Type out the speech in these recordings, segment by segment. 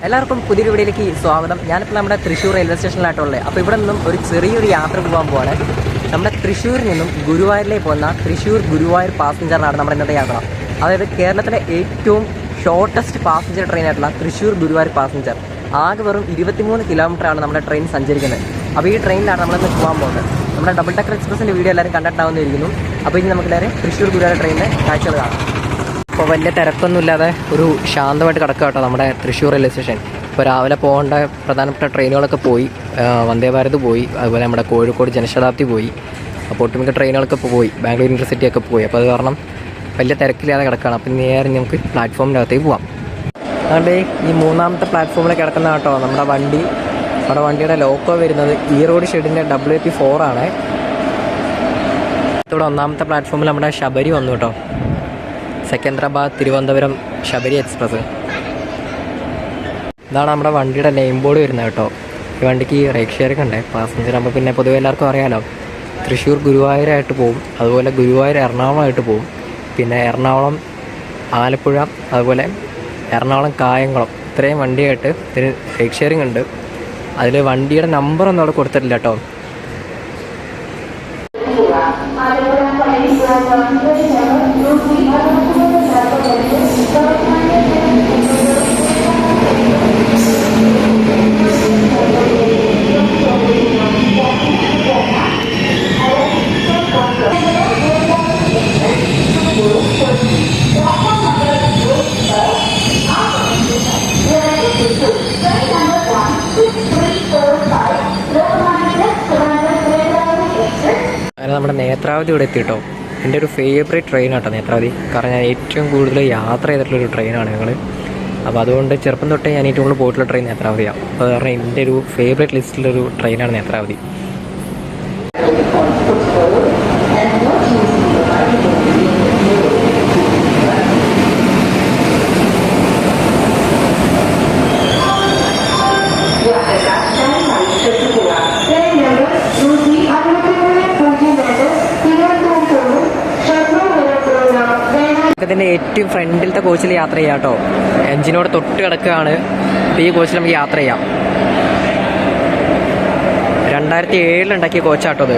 എല്ലാവർക്കും പുതിയൊരു വീഡിയോയിലേക്ക് സ്വാഗതം. ഞാനിപ്പോൾ നമ്മുടെ തൃശ്ശൂർ റെയിൽവേ സ്റ്റേഷനിലായിട്ടുള്ളത്. അപ്പോൾ ഇവിടെ നിന്നും ഒരു ചെറിയൊരു യാത്ര പോകാൻ പോവാണ്. നമ്മുടെ തൃശ്ശൂരിൽ നിന്നും ഗുരുവായൂരിലേക്ക് പോകുന്ന തൃശ്ശൂർ ഗുരുവായൂർ പാസഞ്ചറിനാണ് നമ്മുടെ ഇന്നത്തെ യാത്ര. അതായത് കേരളത്തിലെ ഏറ്റവും ഷോർട്ടസ്റ്റ് പാസഞ്ചർ ട്രെയിനായിട്ടുള്ള തൃശ്ശൂർ ഗുരുവായൂർ പാസഞ്ചർ. ആകെ വെറും 23 കിലോമീറ്ററാണ് നമ്മുടെ ട്രെയിൻ സഞ്ചരിക്കുന്നത്. അപ്പോൾ ഈ ട്രെയിനിലാണ് നമ്മളിന്ന് പോകാൻ പോകുന്നത്. നമ്മുടെ ഡബിൾ ഡെക്കർ എക്സ്പ്രസിൻ്റെ വീഡിയോ എല്ലാവരും കണ്ടിട്ടാവുന്നിരിക്കുന്നു. അപ്പോൾ ഇനി നമുക്കെല്ലാവരും തൃശ്ശൂർ ഗുരുവായൂർ ട്രെയിനിൻ്റെ കാഴ്ചകൾ കാണാം. അപ്പോൾ വലിയ തിരക്കൊന്നുമില്ലാതെ ഒരു ശാന്തമായിട്ട് കിടക്കുക കേട്ടോ നമ്മുടെ തൃശ്ശൂർ റെയിൽവേ സ്റ്റേഷൻ. ഇപ്പോൾ രാവിലെ പോകേണ്ട പ്രധാനപ്പെട്ട ട്രെയിനുകളൊക്കെ പോയി. വന്ദേ ഭാരത് പോയി, അതുപോലെ നമ്മുടെ കോഴിക്കോട് ജനശതാബ്ദി പോയി, അപ്പോൾ ഒട്ടുമിക്ക ട്രെയിനുകളൊക്കെ പോയി, ബാംഗ്ലൂർ ഇൻ്റർസിറ്റി ഒക്കെ പോയി. അപ്പോൾ അത് കാരണം വലിയ തിരക്കില്ലാതെ കിടക്കുകയാണ്. അപ്പം നേരെ നമുക്ക് പ്ലാറ്റ്ഫോമിൻ്റെ അകത്തേക്ക് പോവാം. അതുകൊണ്ട് ഈ മൂന്നാമത്തെ പ്ലാറ്റ്ഫോമിൽ കിടക്കുന്ന കേട്ടോ നമ്മുടെ വണ്ടി. നമ്മുടെ വണ്ടിയുടെ ലോക്കോ വരുന്നത് ഈറോഡ് ഷെഡിൻ്റെ WP4 ആണ്. ഇവിടെ ഒന്നാമത്തെ പ്ലാറ്റ്ഫോമിൽ നമ്മുടെ ശബരി വന്നു കേട്ടോ. സെക്കന്ദരാബാദ് തിരുവനന്തപുരം ശബരി എക്സ്പ്രസ്. ഇതാണ് നമ്മുടെ വണ്ടിയുടെ നെയിം ബോർഡ് വരുന്നത് കേട്ടോ. ഈ വണ്ടിക്ക് റൈറ്റ് ഷെയറിംഗ് ഉണ്ട്. പാസഞ്ചർ ആകുമ്പോൾ പിന്നെ പൊതുവെ എല്ലാവർക്കും അറിയാമല്ലോ, തൃശ്ശൂർ ഗുരുവായൂരായിട്ട് പോവും, അതുപോലെ ഗുരുവായൂർ എറണാകുളമായിട്ട് പോവും, പിന്നെ എറണാകുളം ആലപ്പുഴ, അതുപോലെ എറണാകുളം കായംകുളം, ഇത്രയും വണ്ടിയായിട്ട് ഇതിന് റൈറ്റ് ഷെയറിംഗ് ഉണ്ട്. അതിൽ വണ്ടിയുടെ നമ്പറൊന്നും അവിടെ കൊടുത്തിട്ടില്ല കേട്ടോ. അങ്ങനെ നമ്മുടെ നേത്രാവതി ഇവിടെ എത്തിയിട്ടോ. എൻ്റെ ഒരു ഫേവറേറ്റ് ട്രെയിൻ കേട്ടോ നേത്രാവതി. കാരണം ഞാൻ ഏറ്റവും കൂടുതൽ യാത്ര ചെയ്തിട്ടുള്ളൊരു ട്രെയിനാണ് ഞങ്ങൾ. അപ്പോൾ അതുകൊണ്ട് ചെറുപ്പം തൊട്ടേ ഞാൻ ഏറ്റവും കൂടുതൽ പോയിട്ടുള്ള ട്രെയിൻ നേത്രാവതിയാണ്. അപ്പോൾ കാരണം എൻ്റെ ഒരു ഫേവറേറ്റ് ലിസ്റ്റിലൊരു ട്രെയിനാണ് നേത്രാവതി. ഇതിൻ്റെ ഏറ്റവും ഫ്രണ്ടിലത്തെ കോച്ചിൽ യാത്ര ചെയ്യാം കേട്ടോ. എഞ്ചിനോട് തൊട്ട് കിടക്കുകയാണ്. ഈ കോച്ചിൽ നമുക്ക് യാത്ര ചെയ്യാം. 2007 ഉണ്ടാക്കിയ കോച്ചാട്ടോ അത്.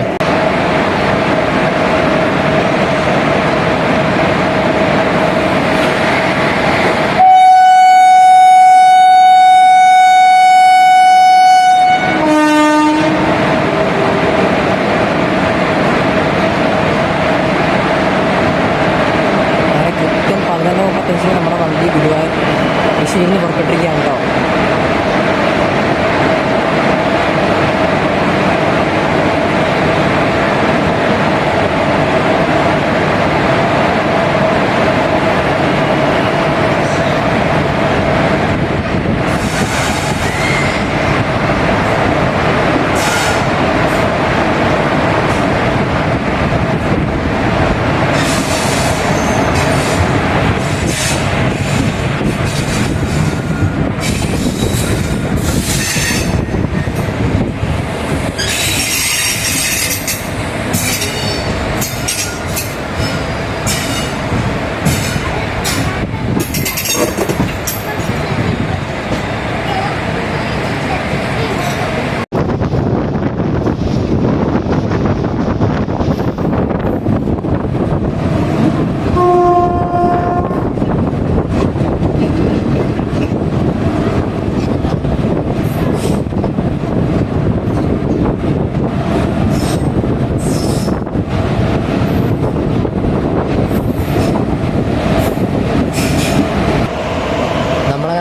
നമ്മുടെ വണ്ടി ഗുരുവായൂർ തൃശ്ശൂരിൽ നിന്ന് പുറപ്പെട്ടിരിക്കുകയാണ് കേട്ടോ.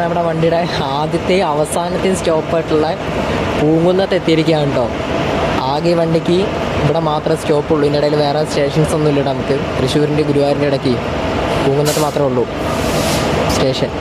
നമ്മുടെ വണ്ടിയുടെ ആദ്യത്തെ അവസാനത്തെ സ്റ്റോപ്പായിട്ടുള്ള പൂങ്കുന്നത്ത് എത്തിയിരിക്കുകയാണ് കേട്ടോ. ആകെ ഈ വണ്ടിക്ക് ഇവിടെ മാത്രമേ സ്റ്റോപ്പുള്ളൂ. ഇതിൻ്റെ ഇടയിൽ വേറെ സ്റ്റേഷൻസ് ഒന്നും ഇല്ല. നമുക്ക് തൃശ്ശൂരിൻ്റെ ഗുരുവായൂരിൻ്റെ ഇടയ്ക്ക് പൂങ്കുന്നത്ത് മാത്രമേ ഉള്ളൂ സ്റ്റേഷൻ.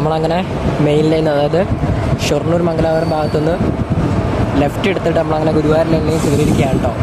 നമ്മളങ്ങനെ മെയിൻ ലൈൻ, അതായത് ഷൊർണൂർ മംഗലാപുരം ഭാഗത്തുനിന്ന് ലെഫ്റ്റ് എടുത്തിട്ട് നമ്മളങ്ങനെ ഗുരുവായൂർ ലൈനിലേക്ക് കയറിയിരിക്കുകയാണ് കേട്ടോ.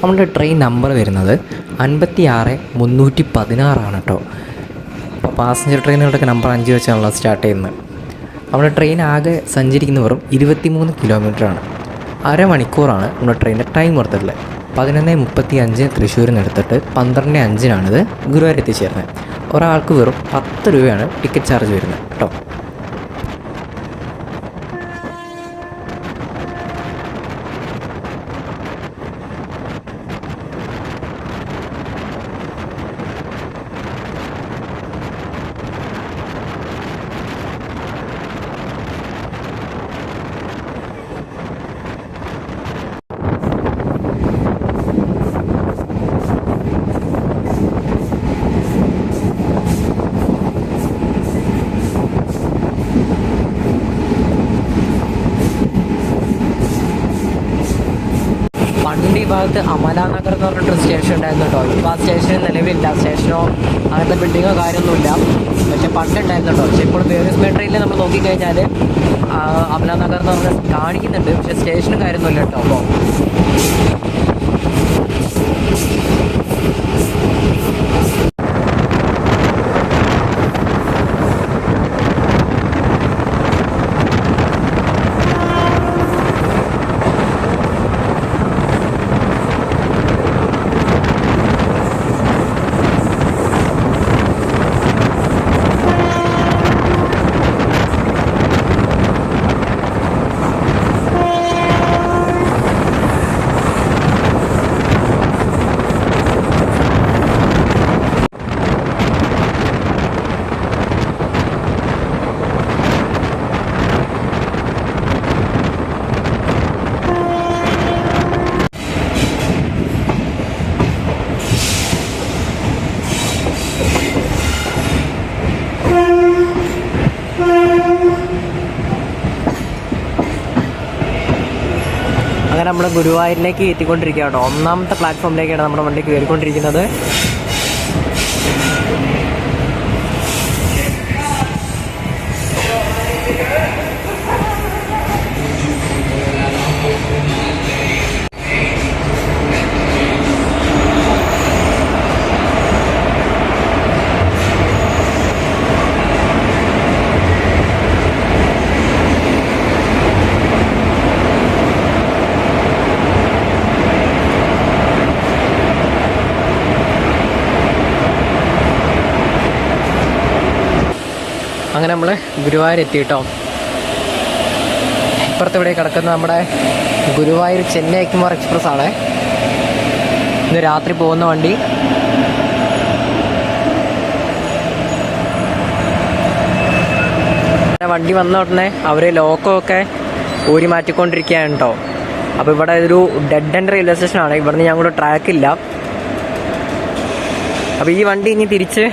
നമ്മുടെ ട്രെയിൻ നമ്പർ വരുന്നത് 56-316 കേട്ടോ. അപ്പോൾ പാസഞ്ചർ ട്രെയിനുകളുടെയൊക്കെ നമ്പർ 5 വെച്ചാണല്ലോ സ്റ്റാർട്ട് ചെയ്യുന്നത്. നമ്മുടെ ട്രെയിൻ ആകെ സഞ്ചരിക്കുന്ന വെറും 23 കിലോമീറ്ററാണ്. അരമണിക്കൂറാണ് നമ്മുടെ ട്രെയിനിൻ്റെ ടൈം കൊടുത്തിട്ടുള്ളത്. 11:35 തൃശ്ശൂരിൽ നിന്ന് എടുത്തിട്ട് 12:05 ഗുരുവായൂർ എത്തിച്ചേരുന്നത്. ഒരാൾക്ക് വെറും 10 രൂപയാണ് ടിക്കറ്റ് ചാർജ് വരുന്നത് കേട്ടോ. പണ്ട് ഈ ഭാഗത്ത് അമലാനഗർ എന്ന് പറഞ്ഞിട്ടൊരു സ്റ്റേഷൻ ഉണ്ടായിരുന്നു കേട്ടോ. ഇപ്പോൾ ആ സ്റ്റേഷൻ നിലവിലില്ല. സ്റ്റേഷനോ അങ്ങനത്തെ ബിൽഡിങ്ങോ കാര്യമൊന്നുമില്ല. പക്ഷെ പണ്ട് ഉണ്ടായിരുന്നു കേട്ടോ. പക്ഷെ ഇപ്പോൾ വേരിയസ് മെട്രയിൽ നമ്മൾ നോക്കിക്കഴിഞ്ഞാൽ അമലാനഗർ എന്ന് പറഞ്ഞാൽ കാണിക്കുന്നുണ്ട്. പക്ഷേ സ്റ്റേഷനും കാര്യമൊന്നുമില്ല കേട്ടോ. അപ്പോൾ അങ്ങനെ നമ്മൾ ഗുരുവായൂരിലേക്ക് എത്തിക്കൊണ്ടിരിക്കുക കേട്ടോ. 1ാമത്തെ പ്ലാറ്റ്ഫോമിലേക്കാണ് നമ്മുടെ വണ്ടി കയറിക്കൊണ്ടിരിക്കുന്നത്. അങ്ങനെ നമ്മൾ ഗുരുവായൂർ എത്തി കേട്ടോ. ഇപ്പുറത്തിവിടെ കിടക്കുന്ന നമ്മുടെ ഗുരുവായൂർ ചെന്നൈ കുമാർ എക്സ്പ്രസ് ആണ്. ഇന്ന് രാത്രി പോകുന്ന വണ്ടി. വണ്ടി വന്ന ഉടനെ അവർ ലോക്കോ ഒക്കെ ഊരി മാറ്റിക്കൊണ്ടിരിക്കുകയാണ് കേട്ടോ. അപ്പോൾ ഇവിടെ ഒരു ഡെഡ് എൻഡ് റെയിൽവേ സ്റ്റേഷനാണ്. ഇവിടുന്ന് ഞങ്ങളുടെ ട്രാക്കില്ല. അപ്പോൾ ഈ വണ്ടി ഇനി തിരിച്ച്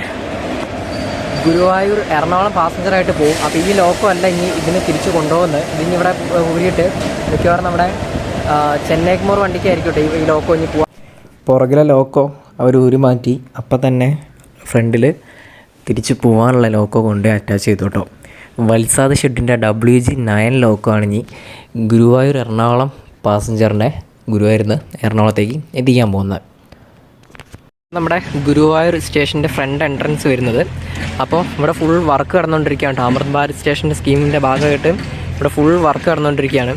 ഗുരുവായൂർ എറണാകുളം പാസഞ്ചറായിട്ട് പോകും. അപ്പോൾ ഈ ലോക്കോ അല്ല ഇനി ഇതിന് തിരിച്ച് കൊണ്ടുപോകുന്നത്. ഇതിന് ഇവിടെ ഊരിയിട്ട് മിക്കവാറും നമ്മുടെ ചെന്നൈ കുമാർ വണ്ടിക്കായിരിക്കട്ടെ ഈ ലോക്കോ ഇനി പോകാം. പുറകിലെ ലോക്കോ അവർ ഊരി മാറ്റി അപ്പം തന്നെ ഫ്രണ്ടിൽ തിരിച്ച് പോകാനുള്ള ലോക്കോ കൊണ്ട് അറ്റാച്ച് ചെയ്തു കേട്ടോ. വത്സാദ് ഷെഡിൻ്റെ WG9 ലോക്കോ ആണ് ഇനി ഗുരുവായൂർ എറണാകുളം പാസഞ്ചറിനെ ഗുരുവായൂരിൽ നിന്ന് എറണാകുളത്തേക്ക് എത്തിക്കാൻ പോകുന്നത്. നമ്മുടെ ഗുരുവായൂർ സ്റ്റേഷൻ്റെ ഫ്രണ്ട് എൻട്രൻസ് വരുന്നത്. അപ്പോൾ ഇവിടെ ഫുൾ വർക്ക് നടന്നുകൊണ്ടിരിക്കുകയാണ്. അമൃത് ഭാരത് സ്റ്റേഷൻ്റെ സ്കീമിൻ്റെ ഭാഗമായിട്ട് ഇവിടെ ഫുൾ വർക്ക് നടന്നുകൊണ്ടിരിക്കുകയാണ്.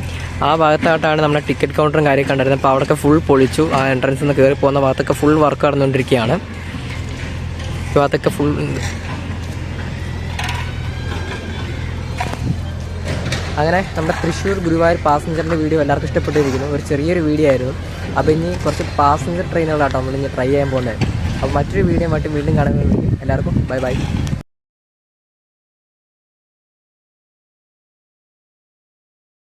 ആ ഭാഗത്തായിട്ടാണ് നമ്മുടെ ടിക്കറ്റ് കൗണ്ടറും കാര്യമൊക്കെ ഉണ്ടായിരുന്നത്. അപ്പോൾ അവിടെയൊക്കെ ഫുൾ പൊളിച്ചു. ആ എൻട്രൻസിൽ നിന്ന് കയറി പോകുന്ന ഭാഗത്തൊക്കെ ഫുൾ വർക്ക് നടന്നുകൊണ്ടിരിക്കുകയാണ്. അപ്പോൾ അതൊക്കെ ഫുൾ ഉണ്ട്. അങ്ങനെ നമ്മുടെ തൃശ്ശൂർ ഗുരുവായൂർ പാസഞ്ചറിൻ്റെ വീഡിയോ എല്ലാവർക്കും ഇഷ്ടപ്പെട്ടിരിക്കുന്നു. ഒരു ചെറിയൊരു വീഡിയോ ആയിരുന്നു. അപ്പോൾ ഇനി കുറച്ച് പാസഞ്ചർ ട്രെയിനുകളാട്ടോ നമ്മളിനി ട്രൈ ചെയ്യാൻ പോകുന്നത്. അപ്പോൾ മറ്റൊരു വീഡിയോ ആയിട്ട് വീണ്ടും കാണുന്നതായിരിക്കും. എല്ലാവർക്കും ബൈ ബൈ.